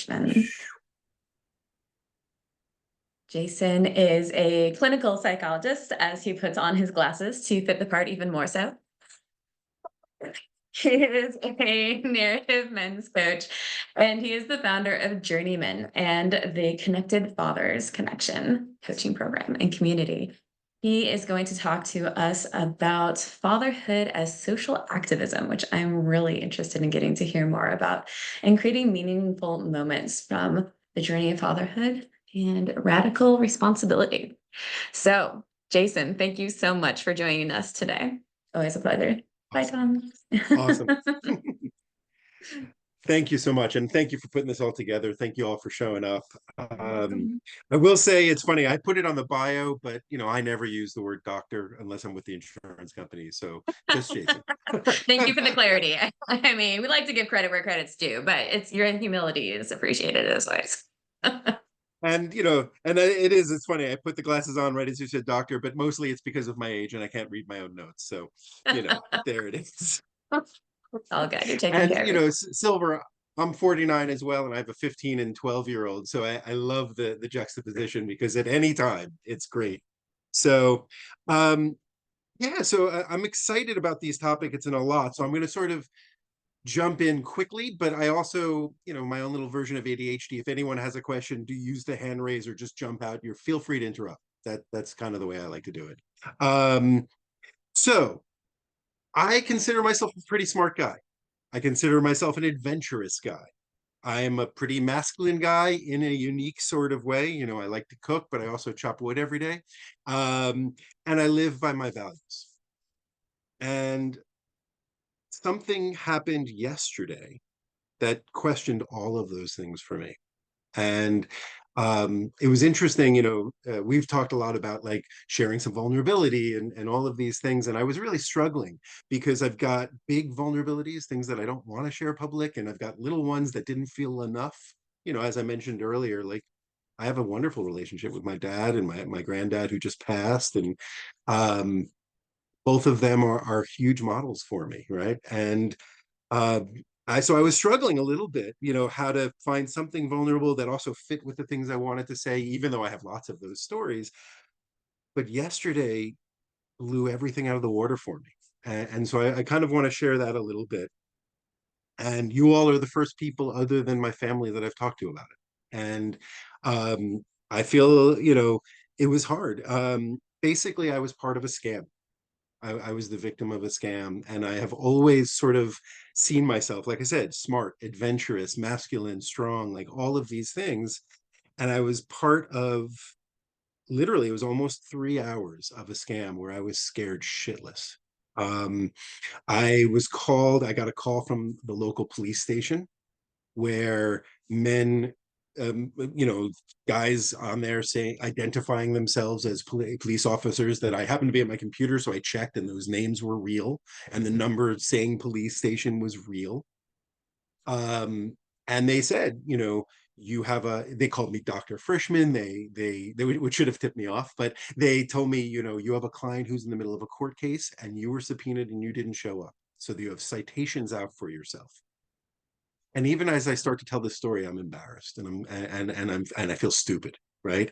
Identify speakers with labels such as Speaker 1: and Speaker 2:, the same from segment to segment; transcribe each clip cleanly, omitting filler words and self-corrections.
Speaker 1: Frishman. Jason is a clinical psychologist, as he puts on his glasses to fit the part even more so. He is a narrative men's coach, and he is the founder of JourneyMen and the Connected Fathers Connection coaching program and community. He is going to talk to us about fatherhood as social activism, which I'm really interested in getting to hear more about, and creating meaningful moments from the journey of fatherhood and radical responsibility. So, Jason, thank you so much for joining us today. Always a pleasure. Bye,
Speaker 2: Awesome.
Speaker 1: Tom.
Speaker 2: Awesome. Thank you so much. And thank you for putting this all together. Thank you all for showing up.
Speaker 1: You're welcome.
Speaker 2: I will say it's funny. I put it on the bio, but I never use the word doctor unless I'm with the insurance company. So just Jason.
Speaker 1: Thank you for the clarity. I mean, we like to give credit where credit's due, but it's your humility is appreciated as always.
Speaker 2: And it's funny. I put the glasses on right as you said doctor, but mostly it's because of my age and I can't read my own notes. So, there it is.
Speaker 1: All good. You're taking
Speaker 2: And
Speaker 1: care of it.
Speaker 2: Silver, I'm 49 as well, and I have a 15 and 12-year-old. So I love the juxtaposition because at any time it's great. So yeah, so I'm excited about these topics. It's in a lot. So I'm going to sort of jump in quickly, but I also, my own little version of ADHD. If anyone has a question, do use the hand raise or just jump out. You're feel free to interrupt. That's kind of the way I like to do it. So I consider myself a pretty smart guy. I consider myself an adventurous guy. I am a pretty masculine guy in a unique sort of way. I like to cook, but I also chop wood every day. And I live by my values. And something happened yesterday that questioned all of those things for me. And it was interesting, we've talked a lot about like sharing some vulnerability and all of these things. And I was really struggling because I've got big vulnerabilities, things that I don't want to share public. And I've got little ones that didn't feel enough. As I mentioned earlier, like I have a wonderful relationship with my dad and my granddad who just passed. And um, both of them are huge models for me, right? And uh, so I was struggling a little bit, how to find something vulnerable that also fit with the things I wanted to say, even though I have lots of those stories. But yesterday blew everything out of the water for me. And so I kind of want to share that a little bit. And you all are the first people other than my family that I've talked to about it. And I feel, it was hard. Basically, I was part of a scam. I was the victim of a scam, and I have always sort of seen myself, like I said, smart, adventurous, masculine, strong, like all of these things. And I was part of literally, it was almost 3 hours of a scam where I was scared shitless. Um, I got a call from the local police station where men, guys on there saying, identifying themselves as police officers, that I happened to be at my computer. So I checked and those names were real. And the number saying police station was real. And they said, they called me Dr. Frishman. Which should have tipped me off, but they told me, you have a client who's in the middle of a court case and you were subpoenaed and you didn't show up. So you have citations out for yourself. And even as I start to tell this story, I'm embarrassed and I feel stupid, right?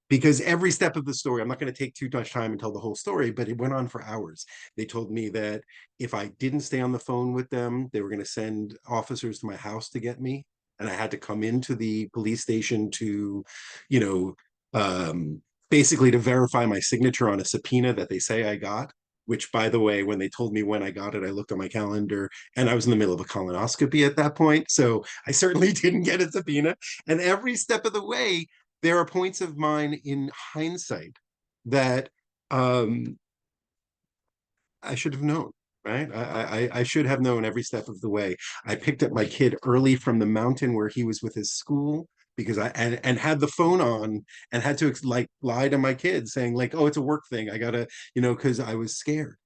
Speaker 2: Because every step of the story, I'm not going to take too much time and tell the whole story, but it went on for hours. They told me that if I didn't stay on the phone with them, they were going to send officers to my house to get me, and I had to come into the police station to, you know, basically to verify my signature on a subpoena that they say I got. Which, by the way, when they told me when I got it, I looked on my calendar and I was in the middle of a colonoscopy at that point. So I certainly didn't get a subpoena. And every step of the way, there are points of mine in hindsight that I should have known, right? I should have known every step of the way. I picked up my kid early from the mountain where he was with his school because and had the phone on and had to like lie to my kids saying like, oh, it's a work thing. I gotta, because I was scared.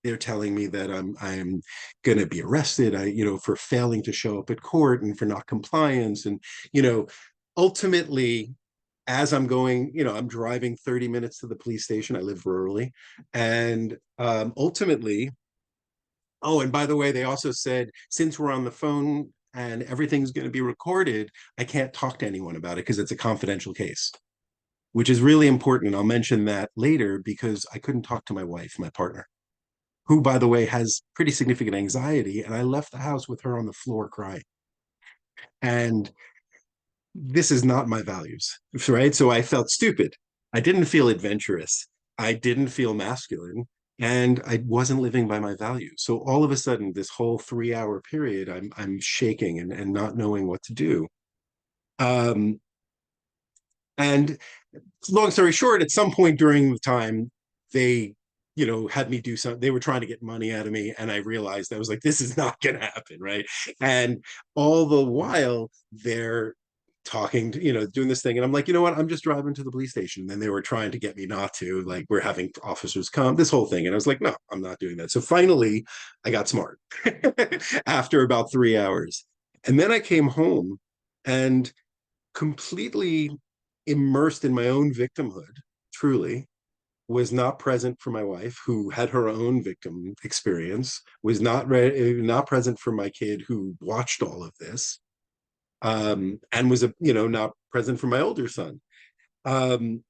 Speaker 2: They're telling me that I'm going to be arrested, for failing to show up at court and for not compliance. And, ultimately, as I'm going, I'm driving 30 minutes to the police station. I live rurally. And ultimately, oh, and by the way, they also said, since we're on the phone, and everything's going to be recorded, I can't talk to anyone about it because it's a confidential case, which is really important. And I'll mention that later because I couldn't talk to my wife, my partner, who, by the way, has pretty significant anxiety. And I left the house with her on the floor crying. And this is not my values, right? So I felt stupid. I didn't feel adventurous. I didn't feel masculine. And I wasn't living by my values. So all of a sudden, this whole 3 hour period, I'm shaking and not knowing what to do. Um, and long story short, at some point during the time, they, had me do something. They were trying to get money out of me. And I realized I was like, this is not going to happen. Right. And all the while they're talking to, doing this thing. And I'm like, you know what? I'm just driving to the police station. And they were trying to get me not to, like, we're having officers come, this whole thing. And I was like, no, I'm not doing that. So finally I got smart after about 3 hours. And then I came home and completely immersed in my own victimhood, truly, was not present for my wife, who had her own victim experience, was not present for my kid, who watched all of this, and was not present for my older son, um,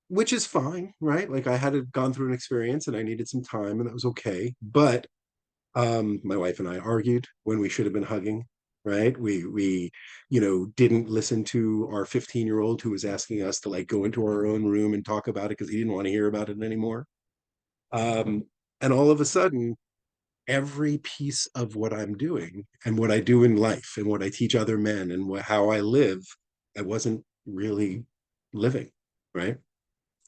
Speaker 2: which is fine, right? Like I had gone through an experience and I needed some time, and that was okay. But my wife and I argued when we should have been hugging, right? We didn't listen to our 15-year-old who was asking us to like go into our own room and talk about it because he didn't want to hear about it anymore. Um, and all of a sudden, every piece of what I'm doing and what I do in life and what I teach other men and how I live, I wasn't really living, right?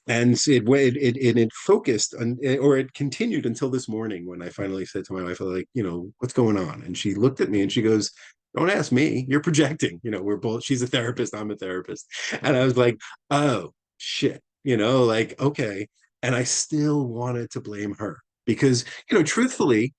Speaker 2: And it focused on, or it continued until this morning when I finally said to my wife, like, what's going on? And she looked at me and she goes, don't ask me, you're projecting. We're both, she's a therapist, I'm a therapist. And I was like, oh shit, like, okay. And I still wanted to blame her because, truthfully,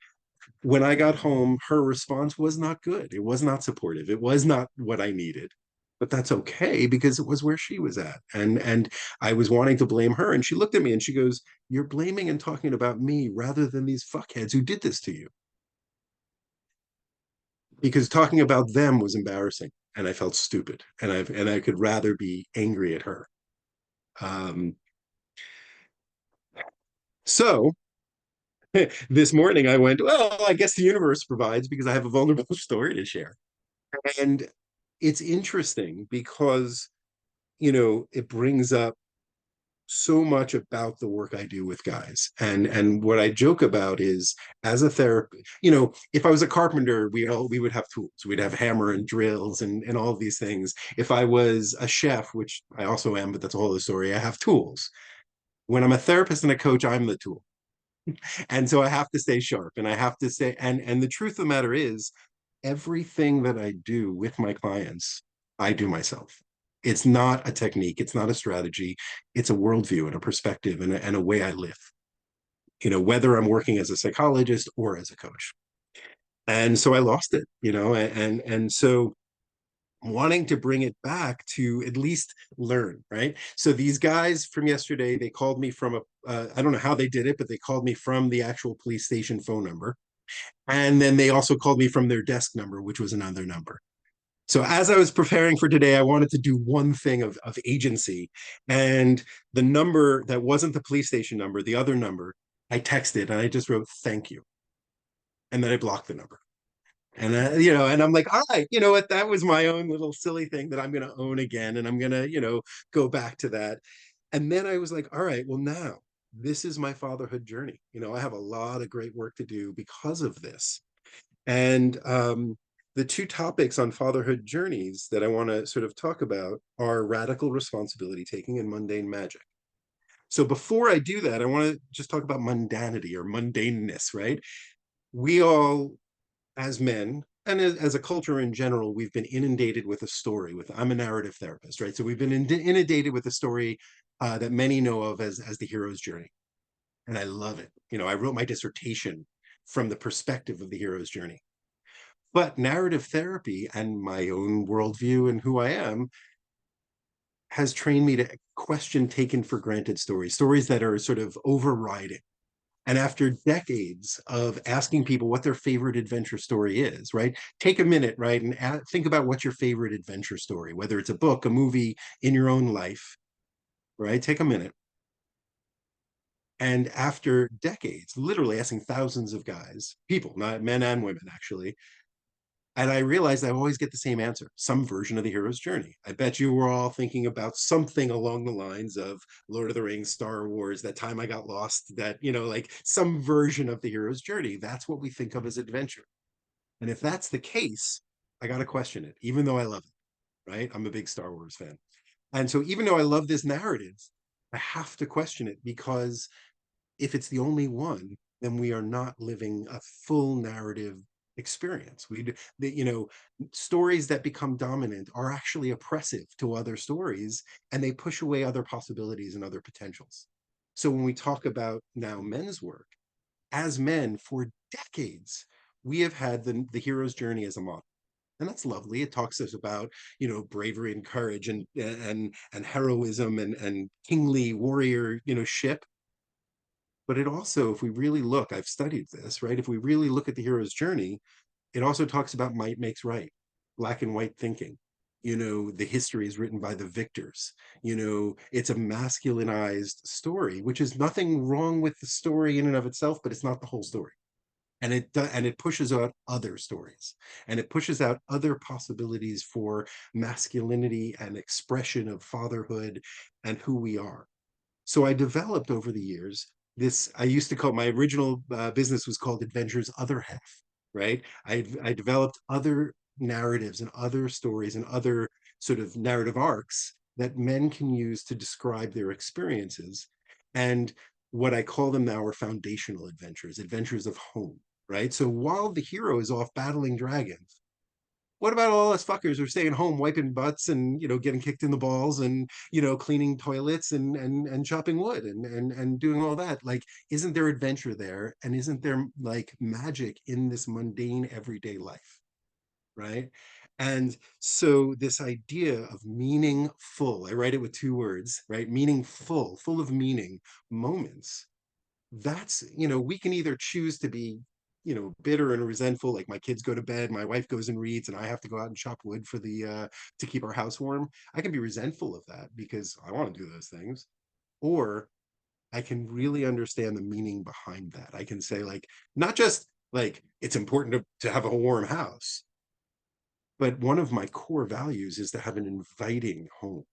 Speaker 2: when I got home, her response was not good. It was not supportive. It was not what I needed. But that's okay because it was where she was at. And I was wanting to blame her. And she looked at me and she goes, you're blaming and talking about me rather than these fuckheads who did this to you. Because talking about them was embarrassing. And I felt stupid. And I could rather be angry at her. Um, so this morning I went, well, I guess the universe provides because I have a vulnerable story to share. And it's interesting because, it brings up so much about the work I do with guys. And what I joke about is, as a therapist, if I was a carpenter, we would have tools. We'd have hammer and drills and all of these things. If I was a chef, which I also am, but that's a whole other story, I have tools. When I'm a therapist and a coach, I'm the tool. And so I have to stay sharp and I have to say, and the truth of the matter is, everything that I do with my clients, I do myself. It's not a technique, it's not a strategy, it's a worldview and a perspective and a way I live, whether I'm working as a psychologist or as a coach. And so I lost it, and so wanting to bring it back to at least learn, right? So these guys from yesterday, they called me from I don't know how they did it, but they called me from the actual police station phone number. And then they also called me from their desk number, which was another number. So as I was preparing for today, I wanted to do one thing of agency. And the number that wasn't the police station number, the other number, I texted and I just wrote, thank you. And then I blocked the number. And and I'm like, all right, you know what? That was my own little silly thing that I'm going to own again. And I'm going to, go back to that. And then I was like, all right, well, now this is my fatherhood journey. I have a lot of great work to do because of this. And the two topics on fatherhood journeys that I want to sort of talk about are radical responsibility taking and mundane magic. So before I do that, I want to just talk about mundanity or mundaneness, right? We all, as men, and as a culture in general, we've been inundated with a story. I'm a narrative therapist, right? So we've been inundated with a story that many know of as the hero's journey. And I love it. I wrote my dissertation from the perspective of the hero's journey. But narrative therapy and my own worldview and who I am has trained me to question taken for granted stories that are sort of overriding. And after decades of asking people what their favorite adventure story is, right? Take a minute, right? And think about what's your favorite adventure story, whether it's a book, a movie, in your own life, right? Take a minute. And after decades, literally asking thousands of guys, people, not men and women, actually, and I realized I always get the same answer, some version of the hero's journey. I bet you were all thinking about something along the lines of Lord of the Rings, Star Wars, that time I got lost, that, like some version of the hero's journey. That's what we think of as adventure. And if that's the case, I got to question it, even though I love it, right? I'm a big Star Wars fan. And so even though I love this narrative, I have to question it, because if it's the only one, then we are not living a full narrative experience. Stories that become dominant are actually oppressive to other stories, and they push away other possibilities and other potentials. So when we talk about now men's work, as men for decades, we have had the hero's journey as a model. And that's lovely. It talks us about, bravery and courage and heroism and kingly warrior, ship. But it also, if we really look, I've studied this, right? If we really look at the hero's journey, it also talks about might makes right, black and white thinking. The history is written by the victors. It's a masculinized story, which is nothing wrong with the story in and of itself, but it's not the whole story. And it pushes out other stories, and it pushes out other possibilities for masculinity and expression of fatherhood and who we are. So I developed over the years this, I used to call, my original business was called Adventure's Other Half, right? I developed other narratives and other stories and other sort of narrative arcs that men can use to describe their experiences. And what I call them now are foundational adventures, adventures of home, right? So while the hero is off battling dragons, what about all us fuckers who are staying home, wiping butts and, getting kicked in the balls and, cleaning toilets and chopping wood and doing all that? Like, isn't there adventure there? And isn't there like magic in this mundane everyday life? Right. And so this idea of meaningful, I write it with two words, right? Meaningful, full of meaning moments. That's, we can either choose to be, bitter and resentful, like my kids go to bed, my wife goes and reads, and I have to go out and chop wood for to keep our house warm. I can be resentful of that because I want to do those things. Or I can really understand the meaning behind that. I can say, like, not just like it's important to have a warm house, but one of my core values is to have an inviting home,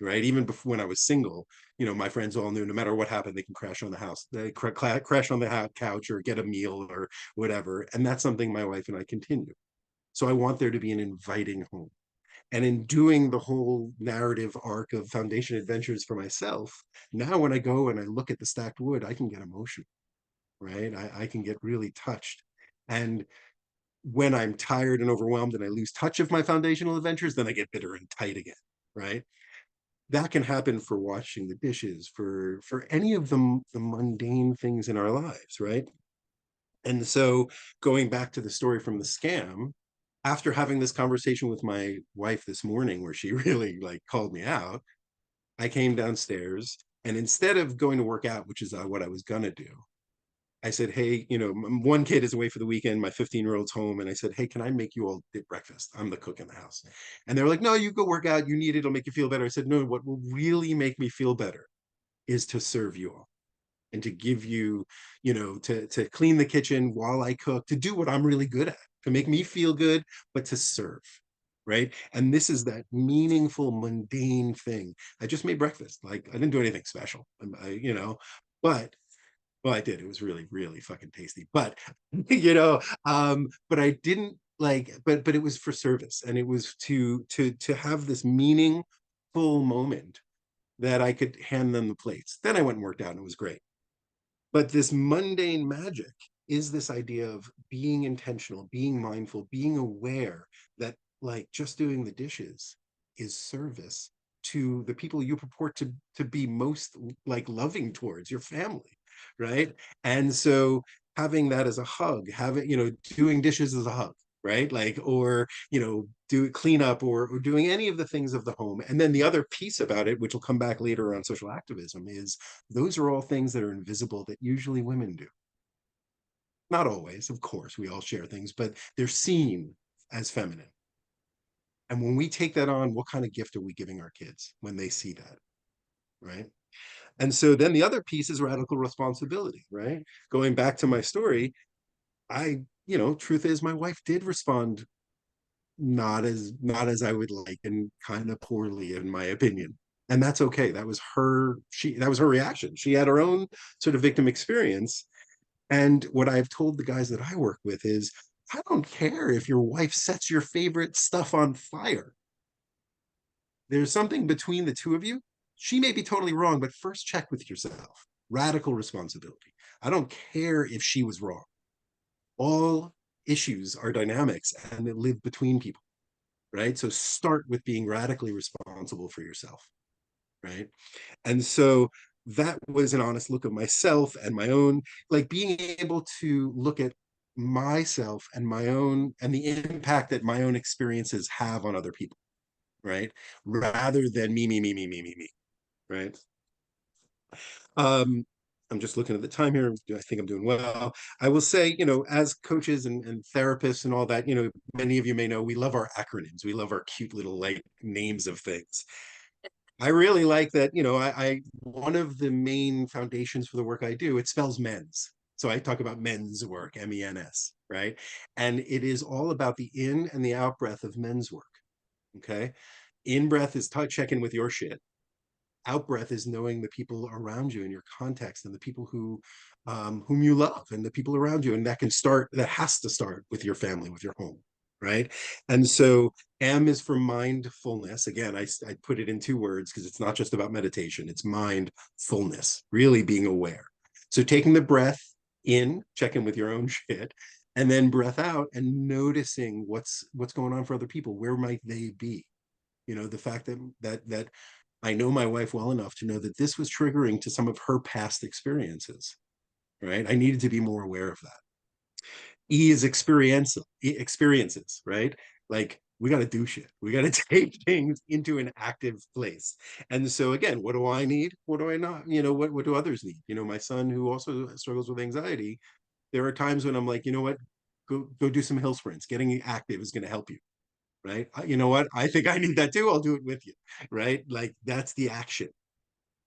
Speaker 2: right? Even before, when I was single, my friends all knew no matter what happened, they can crash on the house, they crash on the couch or get a meal or whatever. And that's something my wife and I continue. So I want there to be an inviting home. And in doing the whole narrative arc of Foundation Adventures for myself, now when I go and I look at the stacked wood, I can get emotional, right? I can get really touched. And when I'm tired and overwhelmed and I lose touch of my foundational adventures, then I get bitter and tight again, right? That can happen for washing the dishes, for any of the mundane things in our lives, right? And so going back to the story from the scam, after having this conversation with my wife this morning where she really like called me out, I came downstairs, and instead of going to work out, which is what I was gonna do, I said, hey, one kid is away for the weekend, my 15-year-old's home. And I said, hey, can I make you all breakfast? I'm the cook in the house. And they were like, no, you go work out. You need it. It'll make you feel better. I said, no, what will really make me feel better is to serve you all and to give you, to clean the kitchen while I cook, to do what I'm really good at, to make me feel good, but to serve. Right. And this is that meaningful, mundane thing. I just made breakfast. Like, I didn't do anything special, but well, I did. It was really, really fucking tasty. But but I didn't like, but it was for service, and it was to have this meaningful moment that I could hand them the plates. Then I went and worked out, and it was great. But this mundane magic is this idea of being intentional, being mindful, being aware that like just doing the dishes is service to the people you purport to be most like loving towards, your family, right? And so having that as a hug, having, doing dishes as a hug, right? Like, or, do clean up, or doing any of the things of the home. And then the other piece about it, which will come back later on social activism, is those are all things that are invisible that usually women do. Not always, of course, we all share things, but they're seen as feminine. And when we take that on, what kind of gift are we giving our kids when they see that? Right. And so then the other piece is radical responsibility, right? Going back to my story, truth is my wife did respond not as I would like, and kind of poorly in my opinion. And that's okay. That was her reaction. She had her own sort of victim experience. And what I've told the guys that I work with is, I don't care if your wife sets your favorite stuff on fire. There's something between the two of you. She may be totally wrong, but first check with yourself. Radical responsibility. I don't care if she was wrong. All issues are dynamics and they live between people, right? So start with being radically responsible for yourself, right? And so that was an honest look at myself and my own, like being able to look at myself and my own and the impact that my own experiences have on other people, right? Rather than me, right? Um, I'm just looking at the time here. I think I'm doing well. I will say, as coaches and therapists and all that, many of you may know we love our acronyms. We love our cute little like names of things. I really like that, I one of the main foundations for the work I do, it spells men's. So I talk about men's work, MENS, right? And it is all about the in and the out breath of men's work. Okay. In breath is checking with your shit. Out breath is knowing the people around you in your context and the people whom you love and the people around you. And that has to start with your family, with your home, right? And so M is for mindfulness. Again, I put it in two words because it's not just about meditation, it's mindfulness, really being aware. So taking the breath in, checking with your own shit, and then breath out and noticing what's going on for other people. Where might they be? The fact that I know my wife well enough to know that this was triggering to some of her past experiences, right? I needed to be more aware of that. E is experiences, right? Like we got to do shit. We got to take things into an active place. And so again, what do I need? What do I not? What do others need? My son who also struggles with anxiety, there are times when I'm like, you know what? Go do some hill sprints. Getting active is going to help you, right? You know what? I think I need that too. I'll do it with you, right? Like that's the action.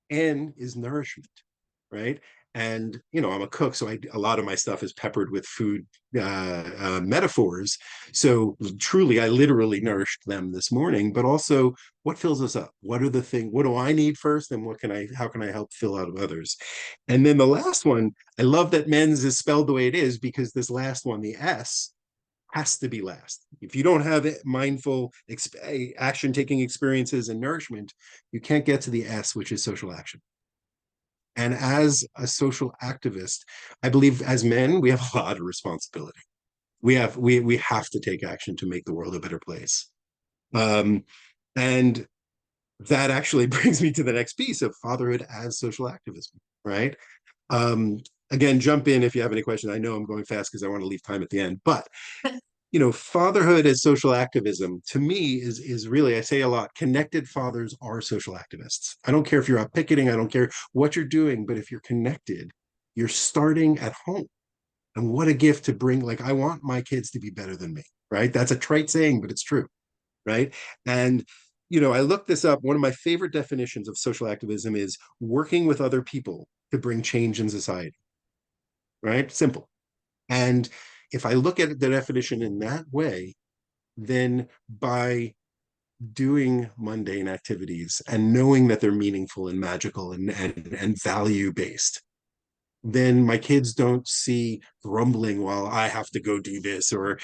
Speaker 2: N is nourishment, right? And I'm a cook, so a lot of my stuff is peppered with food metaphors. So truly, I literally nourished them this morning. But also, what fills us up? What are the things? What do I need first, and how can I help fill out of others? And then the last one, I love that men's is spelled the way it is because this last one, the S, has to be last. If you don't have mindful action taking experiences and nourishment, you can't get to the S, which is social action. And as a social activist, I believe as men, we have a lot of responsibility. We have to take action to make the world a better place. And that actually brings me to the next piece of fatherhood as social activism, right? Um, Again, jump in if you have any questions. I know I'm going fast because I want to leave time at the end, but fatherhood as social activism to me is really, I say a lot, connected fathers are social activists. I don't care if you're out picketing, I don't care what you're doing, but if you're connected, you're starting at home. And what a gift to bring, like, I want my kids to be better than me, right? That's a trite saying, but it's true, right? And I looked this up. One of my favorite definitions of social activism is working with other people to bring change in society, right? Simple. And if I look at the definition in that way, then by doing mundane activities and knowing that they're meaningful and magical and value based, then my kids don't see grumbling while I have to go do this, or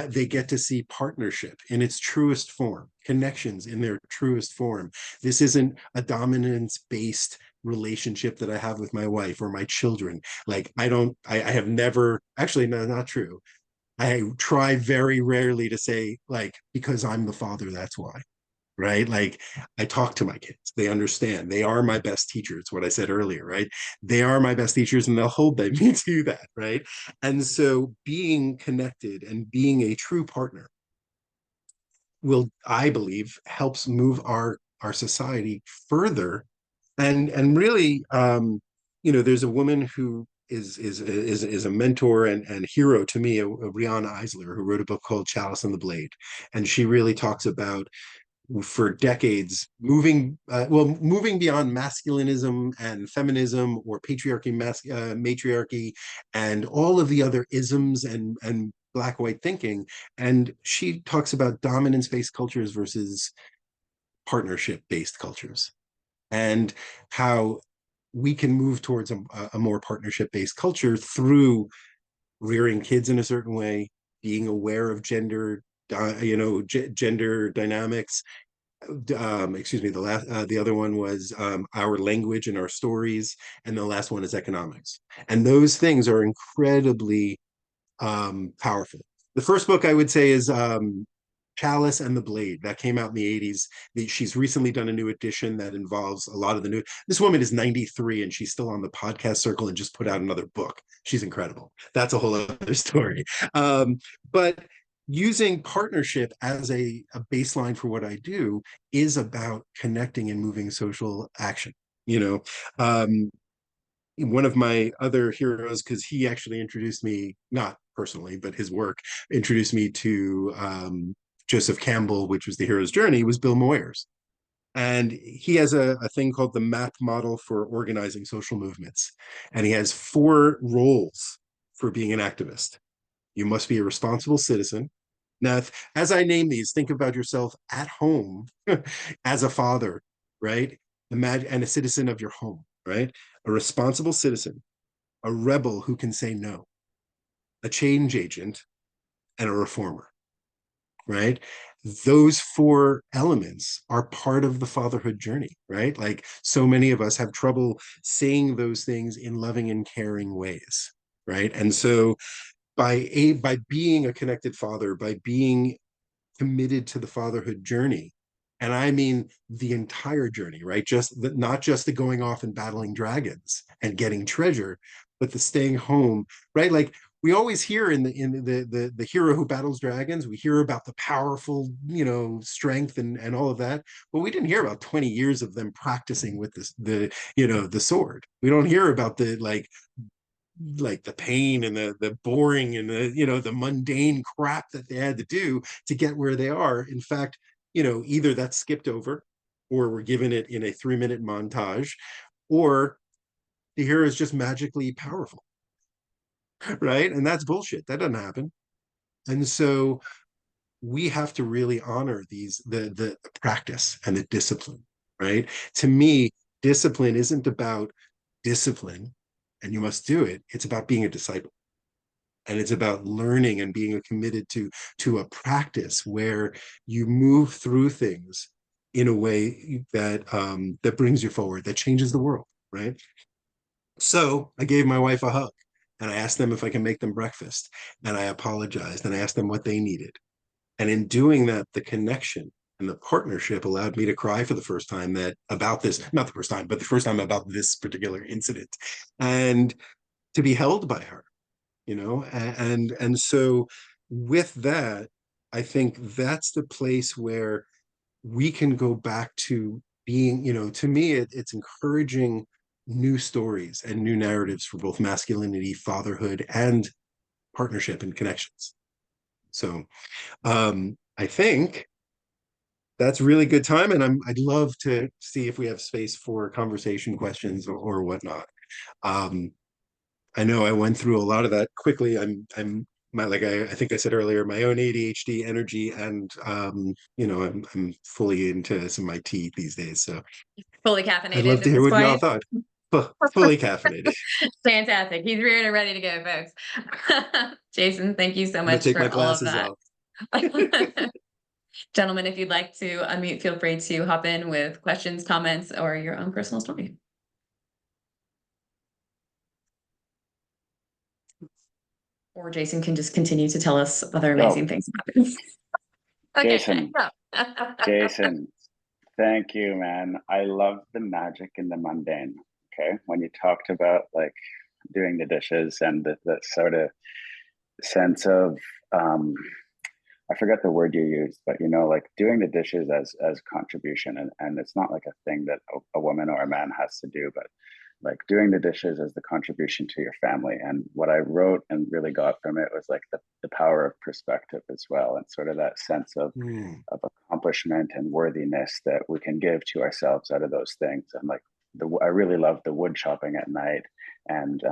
Speaker 2: they get to see partnership in its truest form, connections in their truest form. This isn't a dominance based relationship that I have with my wife or my children. Like I have never, actually, no, not true. I try very rarely to say, like, because I'm the father, that's why, right? Like I talk to my kids, they understand, they are my best teachers, what I said earlier, right? They are my best teachers and they'll hold me to that, right? And so being connected and being a true partner will, I believe, helps move our society further. And really, there's a woman who is a mentor and hero to me, a Rihanna Eisler, who wrote a book called Chalice and the Blade, and she really talks about, for decades, moving beyond masculinism and feminism, or patriarchy, matriarchy, and all of the other isms and black white thinking. And she talks about dominance based cultures versus partnership based cultures, and how we can move towards a more partnership based culture through rearing kids in a certain way, being aware of gender dynamics. Excuse me, the other one was our language and our stories, and the last one is economics. And those things are incredibly powerful. The first book I would say is Chalice and the Blade, that came out in the 80s. She's recently done a new edition that involves a lot of the new. This woman is 93 and she's still on the podcast circle and just put out another book. She's incredible. That's a whole other story. But using partnership as a baseline for what I do is about connecting and moving social action. You know, one of my other heroes, because he actually introduced me, not personally, but his work introduced me to Joseph Campbell, which was the hero's journey, was Bill Moyers. And he has a thing called the MAP model for organizing social movements. And he has 4 roles for being an activist. You must be a responsible citizen. Now, as I name these, think about yourself at home as a father, right? Imagine, and a citizen of your home, right? A responsible citizen, a rebel who can say no, a change agent, and a reformer, right? Those 4 elements are part of the fatherhood journey, right? Like so many of us have trouble saying those things in loving and caring ways, right? And so by being a connected father, by being committed to the fatherhood journey, and I mean the entire journey, right? Not just the going off and battling dragons and getting treasure, but the staying home, right? Like we always hear in the hero who battles dragons, we hear about the powerful, strength and all of that, but we didn't hear about 20 years of them practicing with the sword. We don't hear about the the pain and the boring and the mundane crap that they had to do to get where they are. In fact, either that's skipped over, or we're given it in a 3-minute montage, or the hero is just magically powerful, right? And that's bullshit. That doesn't happen. And so we have to really honor the practice and the discipline, right? To me, discipline isn't about discipline and you must do it. It's about being a disciple, and it's about learning and being committed to a practice where you move through things in a way that brings you forward, that changes the world, right? So I gave my wife a hug, and I asked them if I can make them breakfast, and I apologized and I asked them what they needed. And in doing that, the connection and the partnership allowed me to cry for the first time, that about this, not the first time, but the first time about this particular incident, and to be held by her, and so with that, I think that's the place where we can go back to being, to me, it's encouraging new stories and new narratives for both masculinity, fatherhood, and partnership and connections. So I think that's really good time, and I'd love to see if we have space for conversation, questions, or whatnot. um I know I went through a lot of that quickly. I'm my, like I think I said earlier, my own ADHD energy, and I'm fully into some of my tea these days. So
Speaker 1: Fully
Speaker 2: I'd
Speaker 1: caffeinated
Speaker 2: love to
Speaker 1: at
Speaker 2: hear
Speaker 1: this
Speaker 2: what y'all
Speaker 1: point.
Speaker 2: thought. Fully caffeinated.
Speaker 1: Fantastic. He's reared and ready to go, folks. Jason, thank you so
Speaker 2: I'm gonna
Speaker 1: much
Speaker 2: take my
Speaker 1: for all of
Speaker 2: glasses
Speaker 1: that.
Speaker 2: off.
Speaker 1: Gentlemen, if you'd like to unmute, feel free to hop in with questions, comments, or your own personal story. Or Jason can just continue to tell us other amazing things about this. Okay.
Speaker 3: Jason, Jason, Thank you, man. I love the magic in the mundane. Okay. When you talked about like doing the dishes and the sort of sense of, um, I forget the word you used, but you know, like doing the dishes as contribution, and it's not like a thing that a woman or a man has to do, but like doing the dishes as the contribution to your family. And what I wrote and really got from it was like the power of perspective as well, and sort of that sense
Speaker 2: Mm.
Speaker 3: of accomplishment and worthiness that we can give to ourselves out of those things. And like I really love the wood chopping at night, and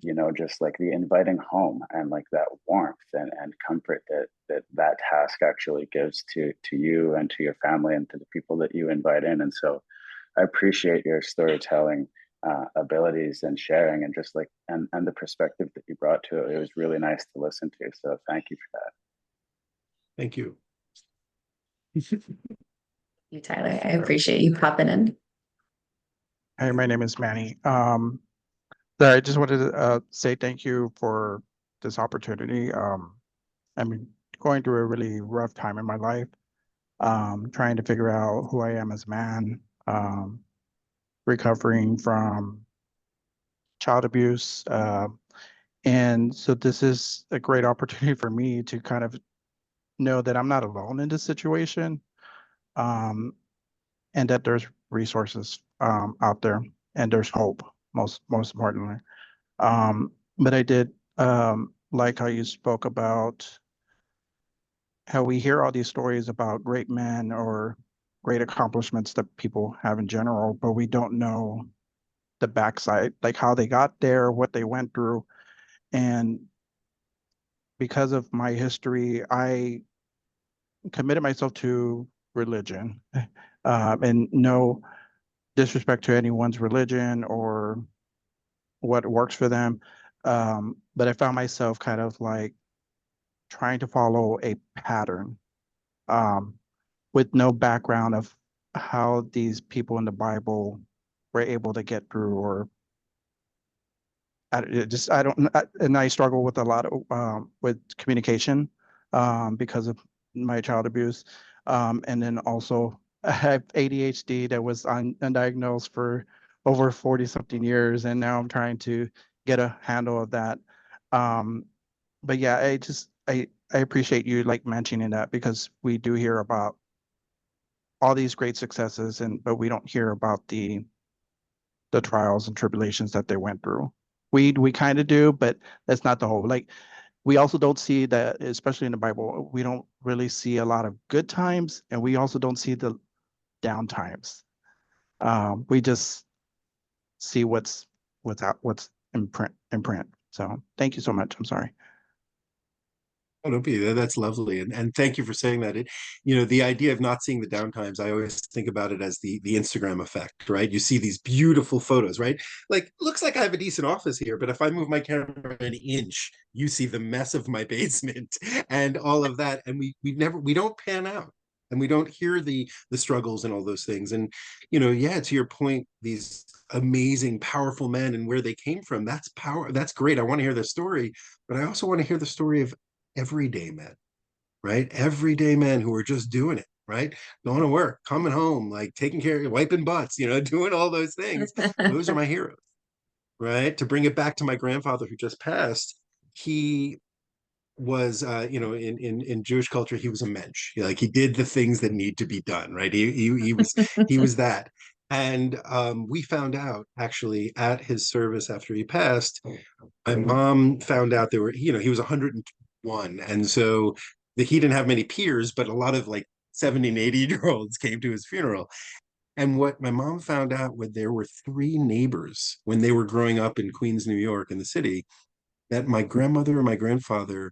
Speaker 3: you know, just like the inviting home and like that warmth and comfort that task actually gives to you and to your family and to the people that you invite in. And so I appreciate your storytelling abilities and sharing, and just like and the perspective that you brought to it. It was really nice to listen to. So thank you for that.
Speaker 2: Thank you.
Speaker 1: You, Tyler. I appreciate you popping in.
Speaker 4: Hey, my name is Manny. So I just wanted to say thank you for this opportunity. I'm going through a really rough time in my life, trying to figure out who I am as a man, recovering from child abuse. And so this is a great opportunity for me to kind of know that I'm not alone in this situation, um, and that there's resources out there, and there's hope, most importantly. But I did like how you spoke about how we hear all these stories about great men or great accomplishments that people have in general, but we don't know the backside, like how they got there, what they went through. And because of my history, I committed myself to religion, and no disrespect to anyone's religion or what works for them. But I found myself kind of like trying to follow a pattern, um, with no background of how these people in the Bible were able to get through, or I don't, and I struggle with a lot of with communication, because of my child abuse, and then also I have ADHD that was undiagnosed for over 40 something years, and now I'm trying to get a handle of that. Um, but yeah, I appreciate you like mentioning that, because we do hear about all these great successes, and but we don't hear about the trials and tribulations that they went through. We kind of do, but that's not the whole. Like we also don't see that, especially in the Bible, we don't really see a lot of good times, and we also don't see the down times. We just see what's in print. So thank you so much. I'm sorry.
Speaker 2: Oh, don't be that. That's lovely, and thank you for saying that. It, you know, the idea of not seeing the downtimes, I always think about it as the Instagram effect, right? You see these beautiful photos, right? Like, looks like I have a decent office here, but if I move my camera an inch, you see the mess of my basement and all of that, and we don't pan out, and we don't hear the struggles and all those things. And you know, yeah, to your point, these amazing, powerful men and where they came from, that's power. That's great. I want to hear their story, but I also want to hear the story of everyday men, right? Everyday men who are just doing it, right? Going to work, coming home, like taking care of, wiping butts, you know, doing all those things. Those are my heroes, right? To bring it back to my grandfather who just passed, he was you know, in Jewish culture, he was a mensch. Like he did the things that need to be done, right? He was that. And we found out actually at his service after he passed, my mom found out there were, you know, he was 101. And so he didn't have many peers, but a lot of like 70 and 80-year olds came to his funeral. And what my mom found out was there were three neighbors when they were growing up in Queens, New York, in the city, that my grandmother and my grandfather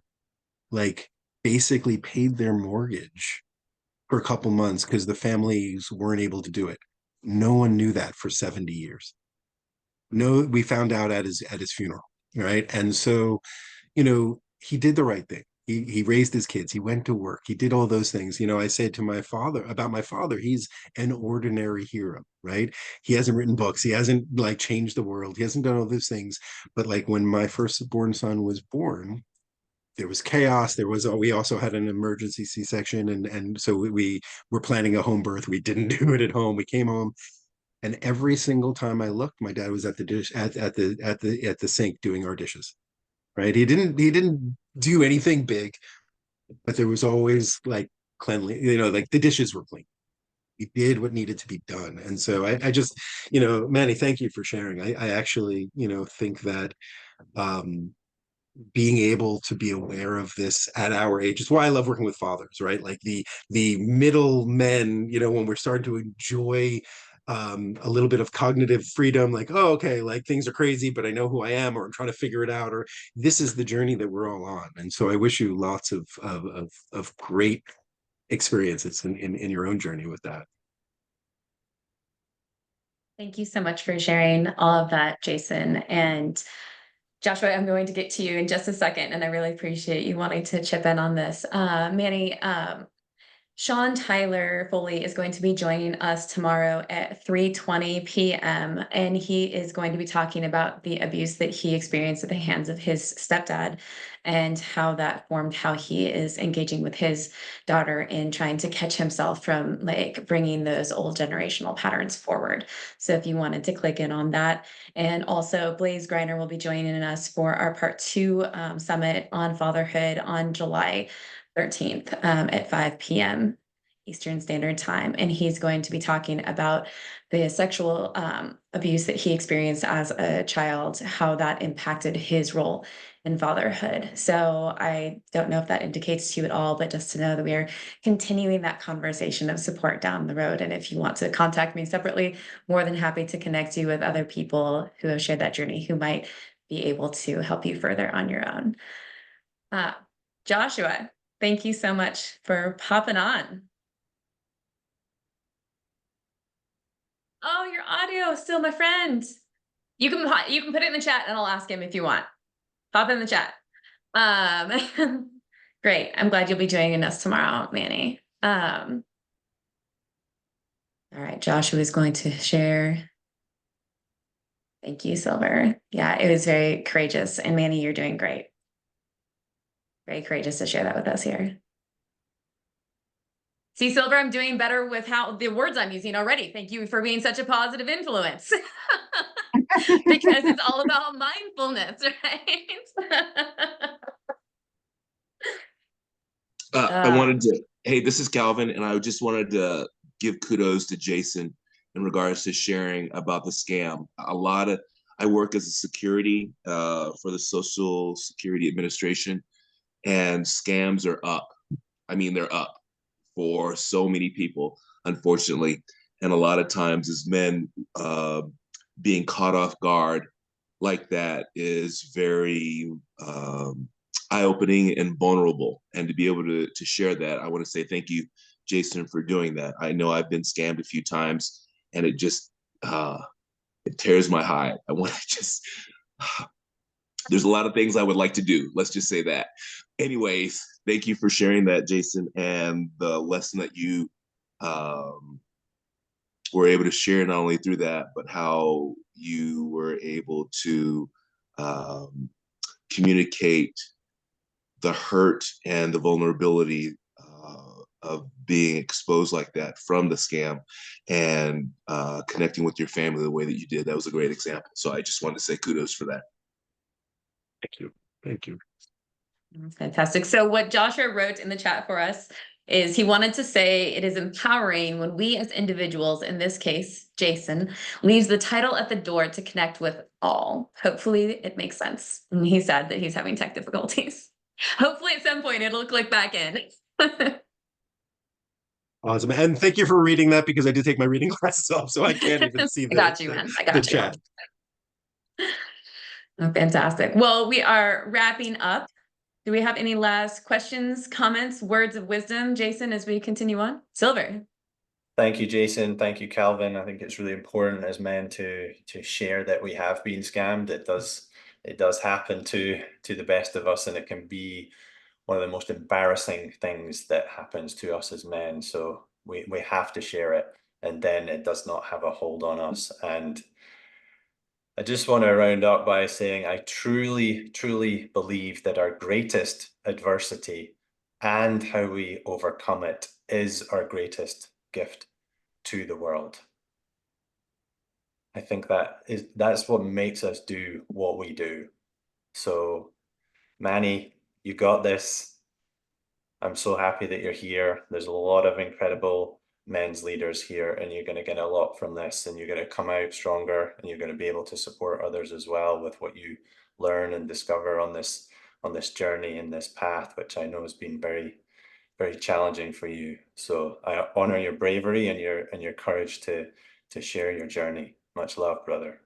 Speaker 2: like basically paid their mortgage for a couple months because the families weren't able to do it. No one knew that for 70 years. No, we found out at his funeral, right? And so, you know, he did the right thing. He raised his kids. He went to work. He did all those things. You know, I said to my father about my father, he's an ordinary hero, right? He hasn't written books. He hasn't like changed the world. He hasn't done all those things. But like when my firstborn son was born, there was chaos. We also had an emergency C-section, and so we were planning a home birth. We didn't do it at home. We came home, and every single time I looked, my dad was at the sink doing our dishes. Right? He didn't do anything big, but there was always like cleanly, like the dishes were clean. He did what needed to be done. And so I just, Manny, thank you for sharing. I actually, think that being able to be aware of this at our age is why I love working with fathers, right? Like the middle men, when we're starting to enjoy a little bit of cognitive freedom, like, oh, okay, like things are crazy, but I know who I am, or I'm trying to figure it out, or this is the journey that we're all on. And so I wish you lots of great experiences in your own journey with that.
Speaker 1: Thank you so much for sharing all of that, Jason. And Joshua, I'm going to get to you in just a second, and I really appreciate you wanting to chip in on this. Manny, Sean Tyler Foley is going to be joining us tomorrow at 3:20 p.m. and he is going to be talking about the abuse that he experienced at the hands of his stepdad and how that formed how he is engaging with his daughter in trying to catch himself from like bringing those old generational patterns forward. So if you wanted to click in on that. And also Blaze Griner will be joining us for our part 2 summit on fatherhood on July 13th at 5 p.m. Eastern Standard Time. And he's going to be talking about the sexual abuse that he experienced as a child, how that impacted his role in fatherhood. So I don't know if that indicates to you at all, but just to know that we are continuing that conversation of support down the road. And if you want to contact me separately, more than happy to connect you with other people who have shared that journey who might be able to help you further on your own. Joshua, thank you so much for popping on. Oh, your audio is still my friend. You can put it in the chat and I'll ask him if you want. Pop in the chat. Great. I'm glad you'll be joining us tomorrow, Manny. All right, Joshua is going to share. Thank you, Silver. Yeah, it was very courageous. And Manny, you're doing great. Very courageous to share that with us here. See, Silver, I'm doing better with how the words I'm using already. Thank you for being such a positive influence. Because it's all about mindfulness, right?
Speaker 5: I wanted to, hey, this is Calvin, and I just wanted to give kudos to Jason in regards to sharing about the scam. I work as a security for the Social Security Administration, and scams are up. I mean, they're up for so many people, unfortunately. And a lot of times as men, being caught off guard like that is very eye-opening and vulnerable. And to be able to share that, I want to say thank you, Jason, for doing that. I know I've been scammed a few times, and it just it tears my hide. I want to just there's a lot of things I would like to do. Let's just say that. Anyways, thank you for sharing that, Jason, and the lesson that you were able to share, not only through that, but how you were able to communicate the hurt and the vulnerability of being exposed like that from the scam, and connecting with your family the way that you did. That was a great example. So I just wanted to say kudos for that.
Speaker 2: Thank you. Thank you.
Speaker 1: That's fantastic. So what Joshua wrote in the chat for us is he wanted to say it is empowering when we as individuals, in this case, Jason, leaves the title at the door to connect with all. Hopefully it makes sense. And he said that he's having tech difficulties. Hopefully at some point it'll click back in.
Speaker 2: Awesome. And thank you for reading that, because I did take my reading classes off, so I can't even see
Speaker 1: I got you, man. I got
Speaker 2: the
Speaker 1: you.
Speaker 2: chat.
Speaker 1: Oh, fantastic. Well, we are wrapping up. Do we have any last questions, comments, words of wisdom, Jason, as we continue on? Silver.
Speaker 6: Thank you, Jason. Thank you, Calvin. I think it's really important as men to share that we have been scammed. It does happen to the best of us, and it can be one of the most embarrassing things that happens to us as men. So we have to share it, and then it does not have a hold on us. And I just want to round up by saying I truly, truly believe that our greatest adversity and how we overcome it is our greatest gift to the world. I think that's what makes us do what we do. So, Manny, you got this. I'm so happy that you're here. There's a lot of incredible men's leaders here, and you're going to get a lot from this, and you're going to come out stronger, and you're going to be able to support others as well with what you learn and discover on this journey and this path, which I know has been very, very challenging for you. So I honor your bravery and your courage to share your journey. Much love, brother.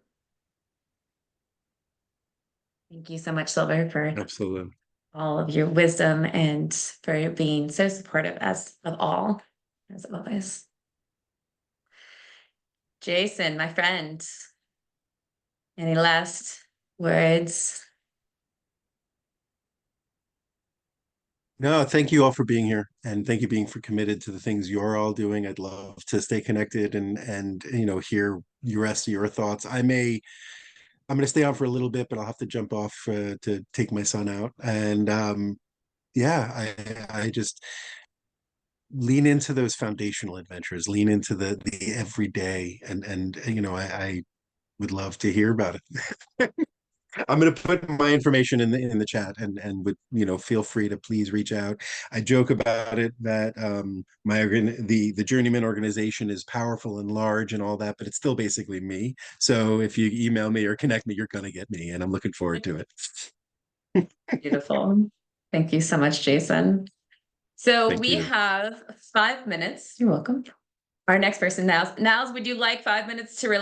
Speaker 1: Thank you so much, Silver, for
Speaker 2: Absolutely.
Speaker 1: all of your wisdom and for being so supportive as always. Jason, my friend, any last words?
Speaker 2: No, thank you all for being here, and thank you being for committed to the things you're all doing. I'd love to stay connected and hear the rest of your thoughts. I'm going to stay on for a little bit, but I'll have to jump off to take my son out. And yeah, I just lean into those foundational adventures, lean into the everyday, and I would love to hear about it. I'm going to put my information in the chat, and would feel free to please reach out. I joke about it that the JourneyMen organization is powerful and large and all that, but it's still basically me. So if you email me or connect me, you're going to get me, and I'm looking forward to it.
Speaker 1: Beautiful. Thank you so much, Jason. So
Speaker 2: Thank
Speaker 1: we
Speaker 2: you.
Speaker 1: have 5 minutes. You're welcome. Our next person, Niles. Niles, would you like 5 minutes to relax?